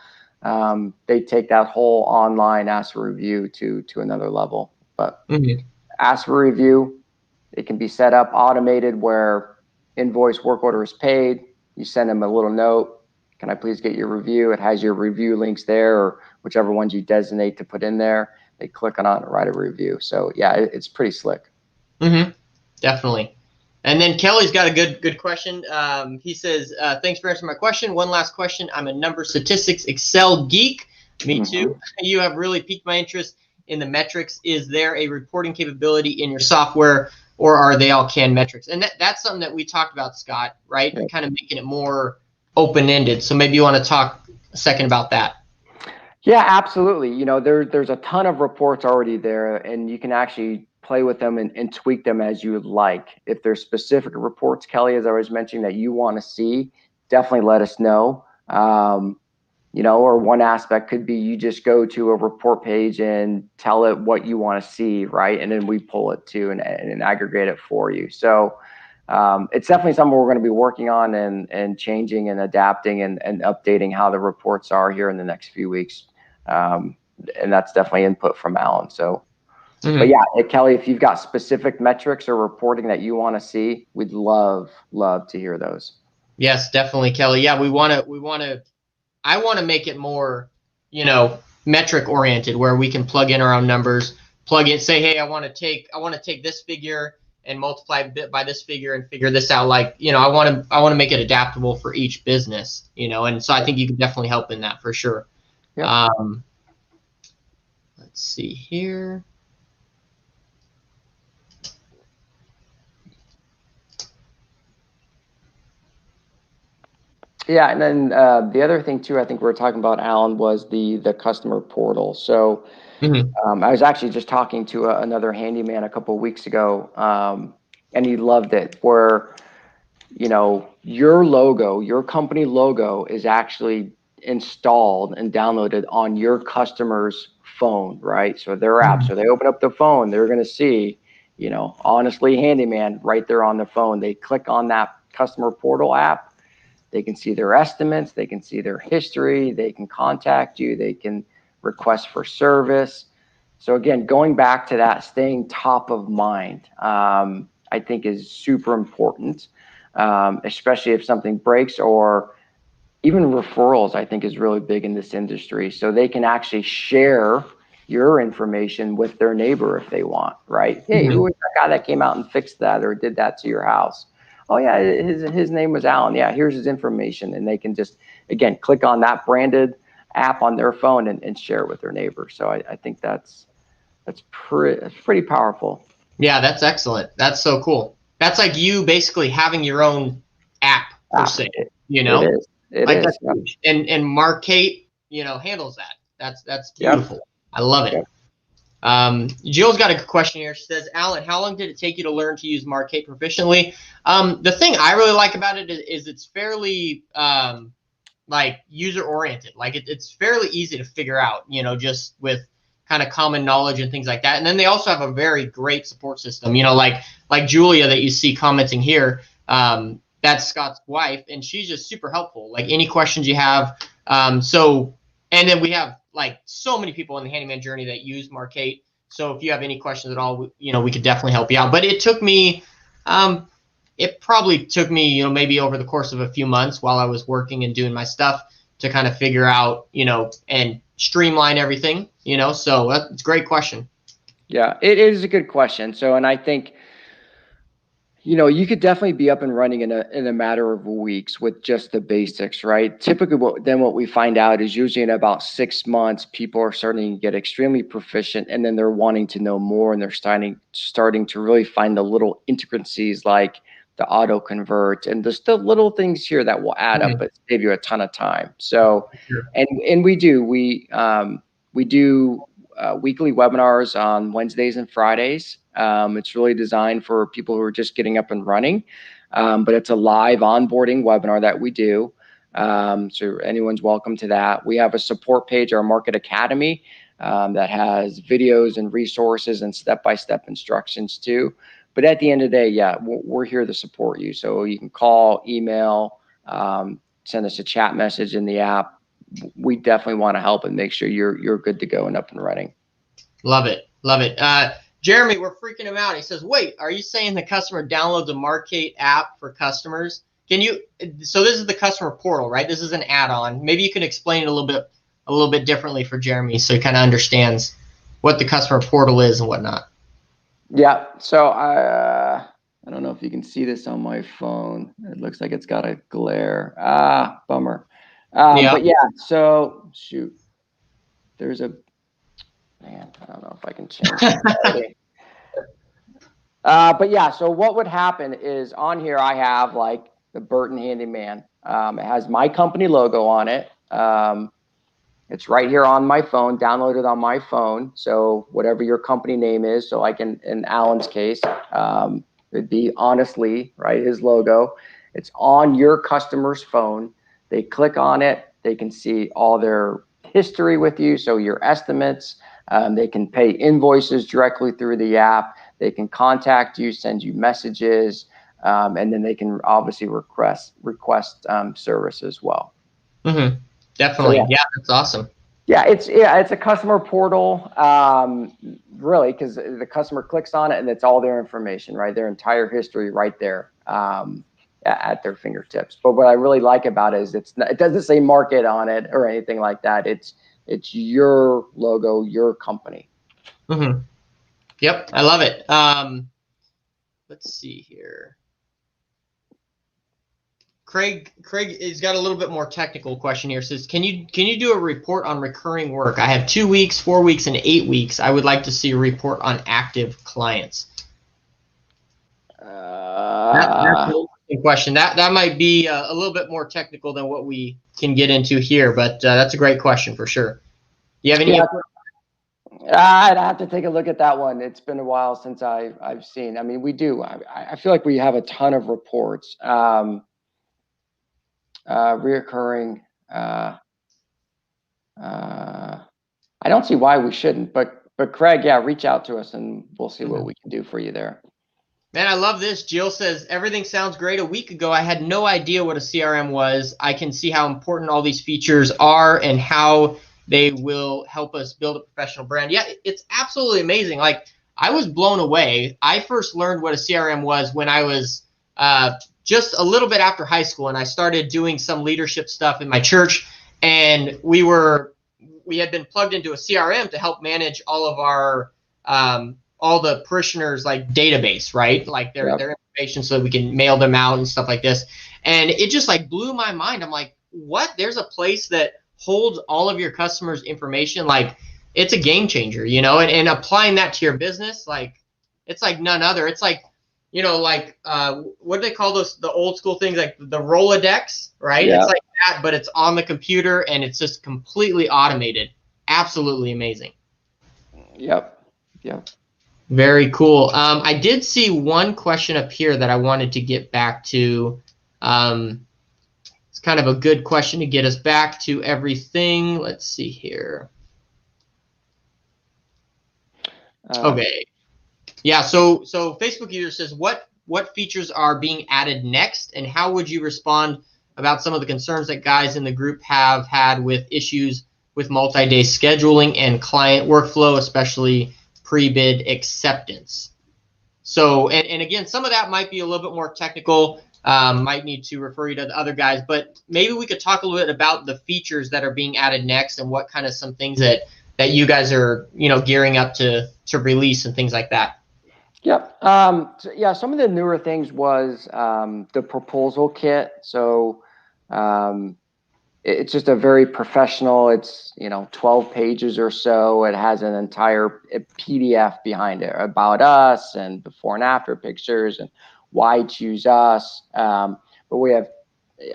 Speaker 2: They take that whole online ask for review to another level. But ask for review, it can be set up automated where invoice work order is paid. You send them a little note. Can I please get your review? It has your review links there, or whichever ones you designate to put in there. They click on it and write a review. So yeah, it's pretty slick.
Speaker 1: Definitely. And then Kelly's got a good question. He says, thanks for answering my question. One last question. I'm a number statistics Excel geek. Me too. You have really piqued my interest in the metrics. Is there a reporting capability in your software, or are they all canned metrics? And that's something that we talked about, Scott, right? Kind of making it more open-ended. So maybe you want to talk a second about that.
Speaker 2: Yeah, absolutely. You know, there's a ton of reports already there, and you can actually play with them and tweak them as you would like. If there's specific reports, Kelly, as I was mentioning, that you want to see, definitely let us know. You know, or one aspect could be you just go to a report page and tell it what you want to see, right? And then we pull it to and aggregate it for you. So it's definitely something we're going to be working on and changing and adapting and updating how the reports are here in the next few weeks. And that's definitely input from Alan. So, but yeah, Kelly, if you've got specific metrics or reporting that you want to see, we'd love to hear those.
Speaker 1: Yes, definitely, Kelly. Yeah, I want to make it more, you know, metric oriented, where we can plug in our own numbers, plug in, say, hey, I want to take this figure and multiply it by this figure and figure this out. Like, you know, I want to make it adaptable for each business, you know, and so I think you can definitely help in that for sure. Yeah. Let's see here.
Speaker 2: Yeah, and then the other thing too, I think we were talking about, Alan, was the customer portal. So I was actually just talking to another handyman a couple of weeks ago, and he loved it. Where, you know, your logo, your company logo, is actually installed and downloaded on your customer's phone, right? So their app. So they open up the phone, they're going to see, you know, Honestly Handyman right there on the phone. They click on that customer portal app. They can see their estimates. They can see their history. They can contact you. They can request for service. So again, going back to that, staying top of mind, I think is super important, especially if something breaks, or even referrals, I think is really big in this industry. So they can actually share your information with their neighbor if they want, right? Hey, who was that guy that came out and fixed that or did that to your house? Oh yeah, his name was Alan. Yeah, here's his information. And they can just, again, click on that branded app on their phone and share it with their neighbor. So I think that's pretty powerful.
Speaker 1: Yeah, that's excellent. That's so cool. That's like you basically having your own app per se, you know?
Speaker 2: It is.
Speaker 1: That's huge. And Markate, handles that. That's beautiful. Yep. I love it. Yep. Jill's got a good question here. She says, Alan, how long did it take you to learn to use Markate proficiently? The thing I really like about it is it's fairly like user oriented. Like it's fairly easy to figure out, just with kind of common knowledge and things like that. And then they also have a very great support system, like Julia that you see commenting here. That's Scott's wife, and she's just super helpful. Like any questions you have. And then we have like so many people in the handyman journey that use Markate. So if you have any questions at all, we could definitely help you out. But it took me, it probably took me, maybe over the course of a few months while I was working and doing my stuff to kind of figure out, and streamline everything, so that's a great question.
Speaker 2: Yeah, it is a good question. So, and I think, you could definitely be up and running in a matter of weeks with just the basics, right? Typically, what we find out is usually in about 6 months, people are starting to get extremely proficient, and then they're wanting to know more, and they're starting to really find the little intricacies like the auto convert and just the little things here that will add up, but save you a ton of time. So, and we do weekly webinars on Wednesdays and Fridays. It's really designed for people who are just getting up and running, but it's a live onboarding webinar that we do. So anyone's welcome to that. We have a support page, our Market Academy, that has videos and resources and step-by-step instructions too. But at the end of the day, yeah, we're here to support you. So you can call, email, send us a chat message in the app. We definitely want to help and make sure you're good to go and up and running.
Speaker 1: Love it. Love it. Jeremy, we're freaking him out. He says, wait, are you saying the customer downloads a Markate app for customers? So this is the customer portal, right? This is an add-on. Maybe you can explain it a little bit differently for Jeremy so he kind of understands what the customer portal is and whatnot.
Speaker 2: Yeah. So I don't know if you can see this on my phone. It looks like it's got a glare. Bummer. But yeah, so shoot, man, I don't know if I can change it. But yeah, so what would happen is on here I have like the Burton Handyman. It has my company logo on it. It's right here on my phone, downloaded on my phone. So whatever your company name is, so like in Alan's case, it'd be Honestly, right? His logo. It's on your customer's phone. They click on it. They can see all their history with you. So your estimates, they can pay invoices directly through the app. They can contact you, send you messages, and then they can obviously request service as well.
Speaker 1: Mm-hmm. Definitely. So, yeah, that's awesome.
Speaker 2: Yeah, it's a customer portal, really, because the customer clicks on it and it's all their information, right? Their entire history right there at their fingertips. But what I really like about it is it doesn't say Markate on it or anything like that. It's your logo, your company.
Speaker 1: Mm-hmm. Yep, I love it. Let's see here. Craig has got a little bit more technical question here. It says, can you do a report on recurring work? I have 2 weeks, 4 weeks, and 8 weeks. I would like to see a report on active clients. That's an interesting question. That might be a little bit more technical than what we can get into here, but that's a great question for sure. Do you have any?
Speaker 2: Yeah. I'd have to take a look at that one. It's been a while since I've seen. I mean, we do. I feel like we have a ton of reports. Reoccurring. I don't see why we shouldn't, but Craig, yeah, reach out to us and we'll see what we can do for you there.
Speaker 1: Man, I love this. Jill says, everything sounds great. A week ago, I had no idea what a CRM was. I can see how important all these features are and how they will help us build a professional brand. Yeah, it's absolutely amazing. Like, I was blown away. I first learned what a CRM was when I was just a little bit after high school, and I started doing some leadership stuff in my church, and we had been plugged into a CRM to help manage all of our all the parishioners like database, right? Like their information so that we can mail them out and stuff like this. And it just like blew my mind. I'm like, what? There's a place that holds all of your customers' information. Like it's a game changer, you know, and applying that to your business, like it's like none other. It's like, you know, like what do they call those, the old school things, like the Rolodex, right? Yeah. It's like that, but it's on the computer and it's just completely automated. Absolutely amazing.
Speaker 2: Yep.
Speaker 1: Very cool. I did see one question up here that I wanted to get back to. It's kind of a good question to get us back to everything. Let's see here. Okay. Yeah, so Facebook user says, what features are being added next, and how would you respond about some of the concerns that guys in the group have had with issues with multi-day scheduling and client workflow, especially pre-bid acceptance? So, and again, some of that might be a little bit more technical, might need to refer you to the other guys, but maybe we could talk a little bit about the features that are being added next and what kind of some things that you guys are, you know, gearing up to release and things like that.
Speaker 2: Yep. So yeah, some of the newer things was the proposal kit. So it's just a very professional, it's, you know, 12 pages or so. It has an entire PDF behind it about us and before and after pictures and why choose us. But we have,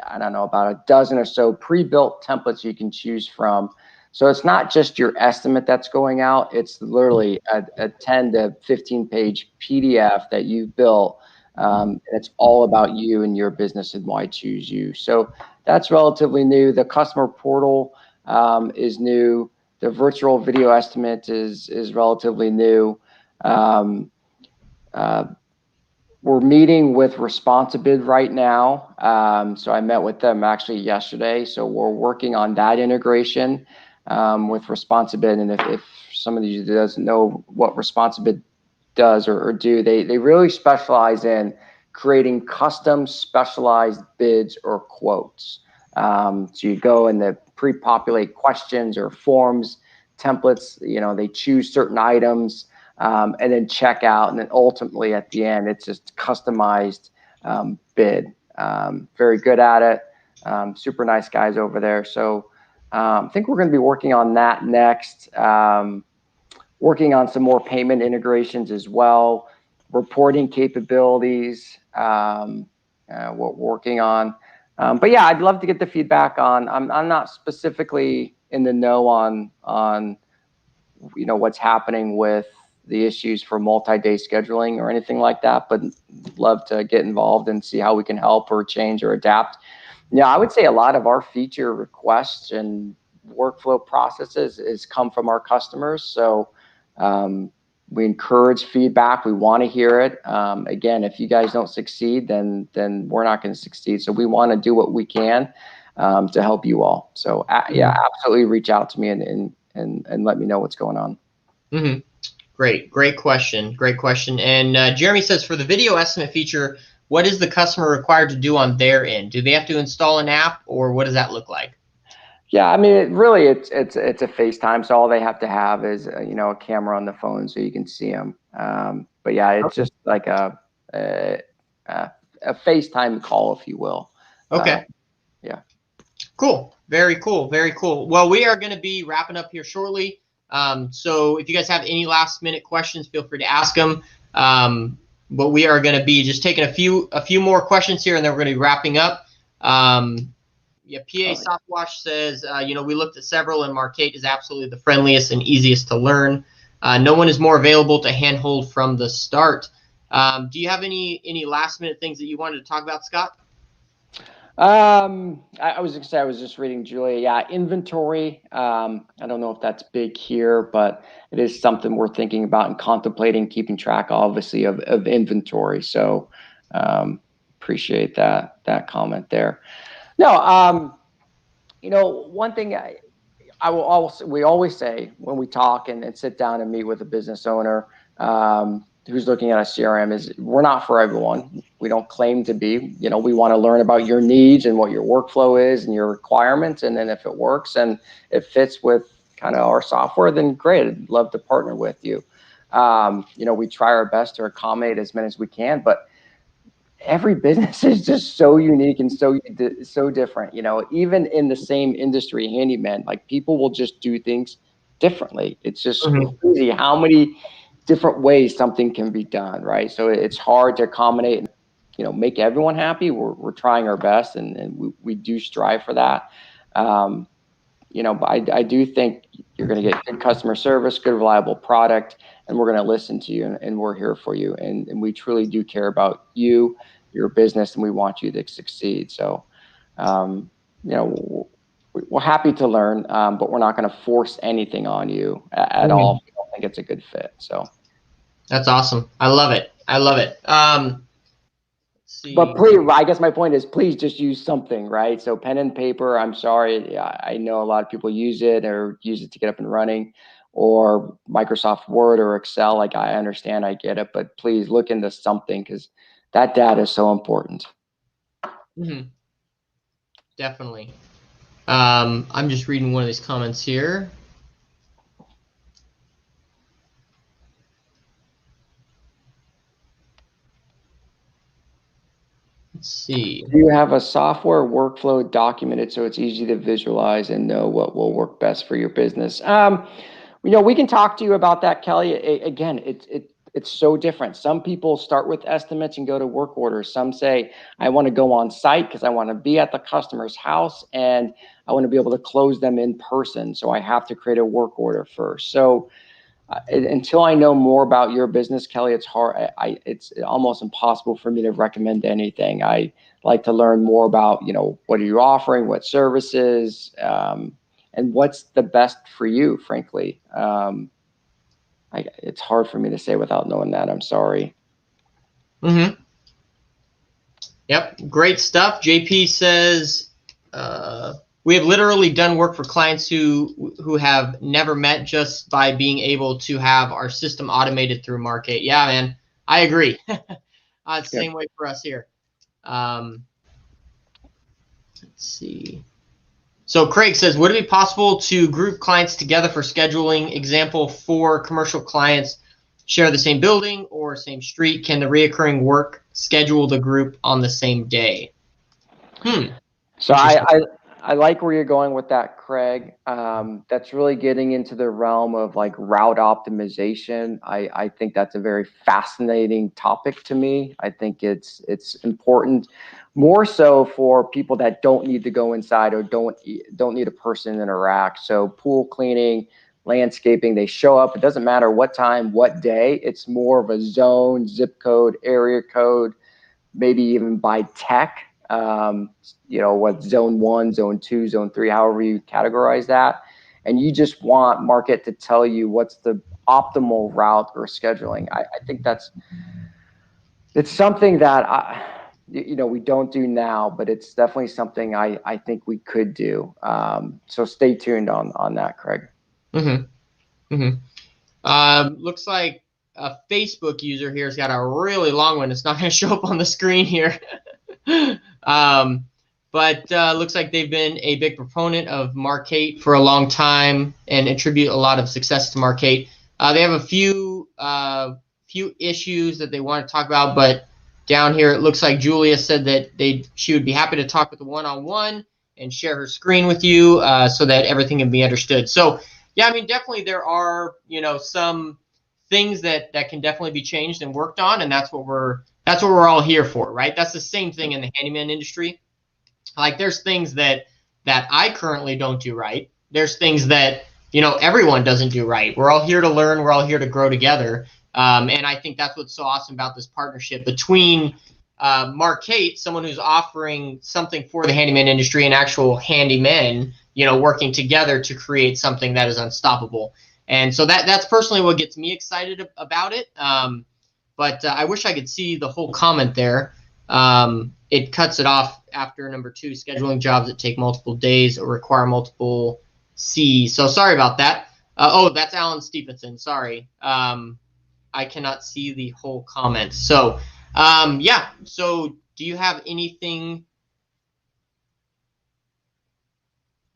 Speaker 2: I don't know, about a dozen or so pre-built templates you can choose from. So it's not just your estimate that's going out. It's literally a 10 to 15 page PDF that you've built. It's all about you and your business and why choose you. So that's relatively new. The customer portal is new. The virtual video estimate is relatively new. We're meeting with Responsibid right now. So I met with them actually yesterday. So we're working on that integration with Responsibid. And if some of you doesn't know what Responsibid does or do, they really specialize in creating custom specialized bids or quotes. So you go and they pre-populate questions or forms, templates, you know, they choose certain items and then check out. And then ultimately at the end, it's just customized bid. Very good at it. Super nice guys over there. So I think we're going to be working on that next. Working on some more payment integrations as well. Reporting capabilities, we're working on. But yeah, I'd love to get the feedback on. I'm not specifically in the know on you know what's happening with the issues for multi-day scheduling or anything like that, but love to get involved and see how we can help or change or adapt. Yeah, I would say a lot of our feature requests and workflow processes is come from our customers. So we encourage feedback. We want to hear it. Again, if you guys don't succeed, then we're not going to succeed. So we want to do what we can to help you all. So yeah, absolutely reach out to me and let me know what's going on.
Speaker 1: Mm-hmm. Great question. And Jeremy says, for the video estimate feature, what is the customer required to do on their end? Do they have to install an app, or what does that look like?
Speaker 2: Yeah, I mean, it's a FaceTime, so all they have to have is you know, a camera on the phone so you can see them. But yeah, it's just like a FaceTime call, if you will.
Speaker 1: Okay.
Speaker 2: Yeah.
Speaker 1: Cool. Very cool. Well, we are going to be wrapping up here shortly. So if you guys have any last minute questions, feel free to ask them. But we are going to be just taking a few more questions here, and then we're going to be wrapping up. Yeah, PA Softwash says, you know, we looked at several, and Markate is absolutely the friendliest and easiest to learn. No one is more available to handhold from the start. Do you have any last minute things that you wanted to talk about, Scott?
Speaker 2: I was excited. I was just reading Julia. Yeah, inventory. I don't know if that's big here, but it is something we're thinking about and contemplating, keeping track, obviously, of inventory. So, appreciate that comment there. No, one thing we always say when we talk and sit down and meet with a business owner who's looking at a CRM is we're not for everyone. We don't claim to be. We want to learn about your needs and what your workflow is and your requirements. And then if it works and it fits with kind of our software, then great. I'd love to partner with you. We try our best to accommodate as many as we can, but every business is just so unique and so different. Even in the same industry, handyman, like people will just do things differently. It's just crazy how many different ways something can be done, right? So it's hard to accommodate, make everyone happy. We're trying our best, and we do strive for that. But I do think you're going to get good customer service, good reliable product, and we're going to listen to you, and we're here for you, and we truly do care about you, your business, and we want you to succeed. So, we're happy to learn, but we're not going to force anything on you at all. We don't think it's a good fit. So
Speaker 1: that's awesome. I love it. Let's see.
Speaker 2: But please, I guess my point is, please just use something, right? So pen and paper. I'm sorry, I know a lot of people use it to get up and running, or Microsoft Word or Excel. Like I understand, I get it, but please look into something because that data is so important.
Speaker 1: Definitely. I'm just reading one of these comments here. Let's see.
Speaker 2: Do you have a software workflow documented so it's easy to visualize and know what will work best for your business? We can talk to you about that, Kelly. Again, it's so different. Some people start with estimates and go to work orders. Some say, I want to go on site because I want to be at the customer's house and I want to be able to close them in person. So I have to create a work order first. So until I know more about your business, Kelly, it's hard. It's almost impossible for me to recommend anything. I like to learn more about, what are you offering, what services, and what's the best for you, frankly. It's hard for me to say without knowing that. I'm sorry.
Speaker 1: Yep, great stuff. JP says, we have literally done work for clients who have never met just by being able to have our system automated through Markate. Yeah, man, I agree. Same way for us here. Let's see. So Craig says, would it be possible to group clients together for scheduling? Example, 4 commercial clients share the same building or same street. Can the reoccurring work schedule the group on the same day?
Speaker 2: So I like where you're going with that, Craig. That's really getting into the realm of like route optimization. I think that's a very fascinating topic to me. I think it's important, more so for people that don't need to go inside or don't need a person to interact. So pool cleaning, landscaping, they show up. It doesn't matter what time, what day. It's more of a zone, zip code, area code, maybe even by tech. What zone 1, zone 2, zone 3, however you categorize that. And you just want Markate to tell you what's the optimal route or scheduling. I think it's something that we don't do now, but it's definitely something I think we could do. So stay tuned on that, Craig.
Speaker 1: Looks like a Facebook user here has got a really long one. It's not going to show up on the screen here. But looks like they've been a big proponent of Markate for a long time and attribute a lot of success to Markate. They have a few issues that they want to talk about, but down here it looks like Julia said that she would be happy to talk with a one-on-one and share her screen with you so that everything can be understood. So yeah, I mean, definitely there are some things that can definitely be changed and worked on, and that's what we're all here for, right? That's the same thing in the handyman industry. Like there's things that I currently don't do right. There's things that, everyone doesn't do right. We're all here to learn. We're all here to grow together. And I think that's what's so awesome about this partnership between Markate, someone who's offering something for the handyman industry, and actual handymen, working together to create something that is unstoppable. And so that's personally what gets me excited about it. But I wish I could see the whole comment there. It cuts it off after number 2, scheduling jobs that take multiple days or require multiple C's. So sorry about that. Oh, that's Alan Stevenson. Sorry. I cannot see the whole comment. So, yeah. So do you have anything?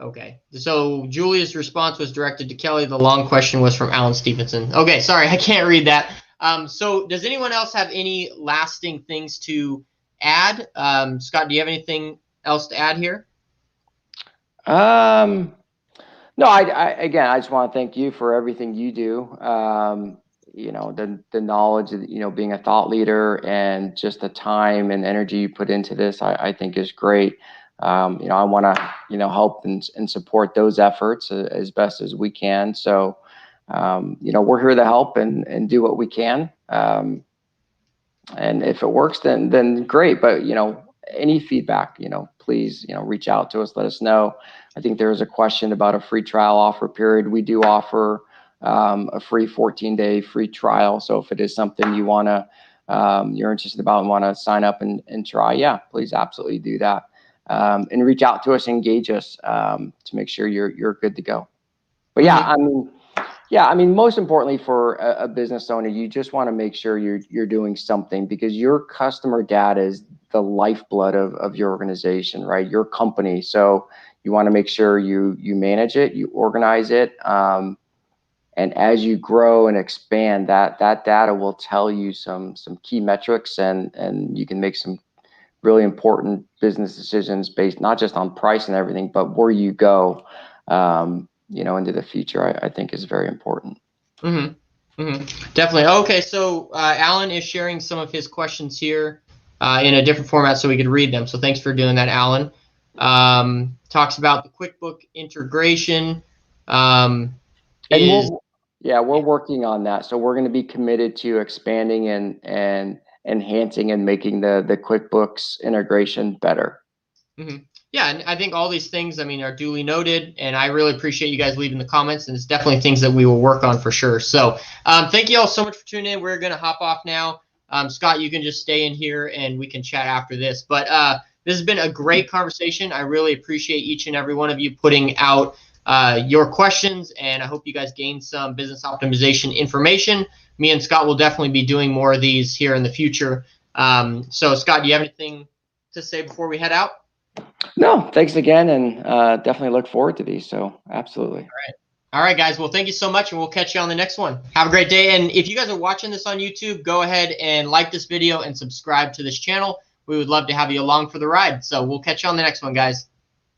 Speaker 1: Okay. So Julia's response was directed to Kelly. The long question was from Alan Stevenson. Okay. Sorry. I can't read that. So does anyone else have any lasting things to add? Scott, do you have anything else to add here?
Speaker 2: No, again, I just want to thank you for everything you do. The knowledge of, being a thought leader and just the time and energy you put into this, I think is great. I want to, help and support those efforts as best as we can. So, we're here to help and do what we can. And if it works, then great. But, any feedback, please, reach out to us, let us know. I think there was a question about a free trial offer period. We do offer a free 14-day free trial. So if it is something you want to, you're interested about and want to sign up and try, yeah, please absolutely do that. And reach out to us, engage us to make sure you're good to go. But yeah, most importantly for a business owner, you just want to make sure you're doing something, because your customer data is the lifeblood of your organization, right? Your company. So you want to make sure you manage it, you organize it. And as you grow and expand, that data will tell you some key metrics, and you can make some really important business decisions based not just on price and everything, but where you go, into the future, I think is very important.
Speaker 1: Definitely. Okay, so Alan is sharing some of his questions here in a different format so we could read them. So thanks for doing that, Alan. Talks about the QuickBook integration.
Speaker 2: We're working on that. So we're going to be committed to expanding and enhancing and making the QuickBooks integration better.
Speaker 1: Yeah, and I think all these things, are duly noted, and I really appreciate you guys leaving the comments, and it's definitely things that we will work on for sure. So thank you all so much for tuning in. We're going to hop off now. Scott, you can just stay in here, and we can chat after this. But this has been a great conversation. I really appreciate each and every one of you putting out your questions, and I hope you guys gained some business optimization information. Me and Scott will definitely be doing more of these here in the future. So, Scott, do you have anything to say before we head out?
Speaker 2: No, thanks again, and definitely look forward to these. So, absolutely.
Speaker 1: All right, guys. Well, thank you so much, and we'll catch you on the next one. Have a great day. And if you guys are watching this on YouTube, go ahead and like this video and subscribe to this channel. We would love to have you along for the ride. So we'll catch you on the next one, guys.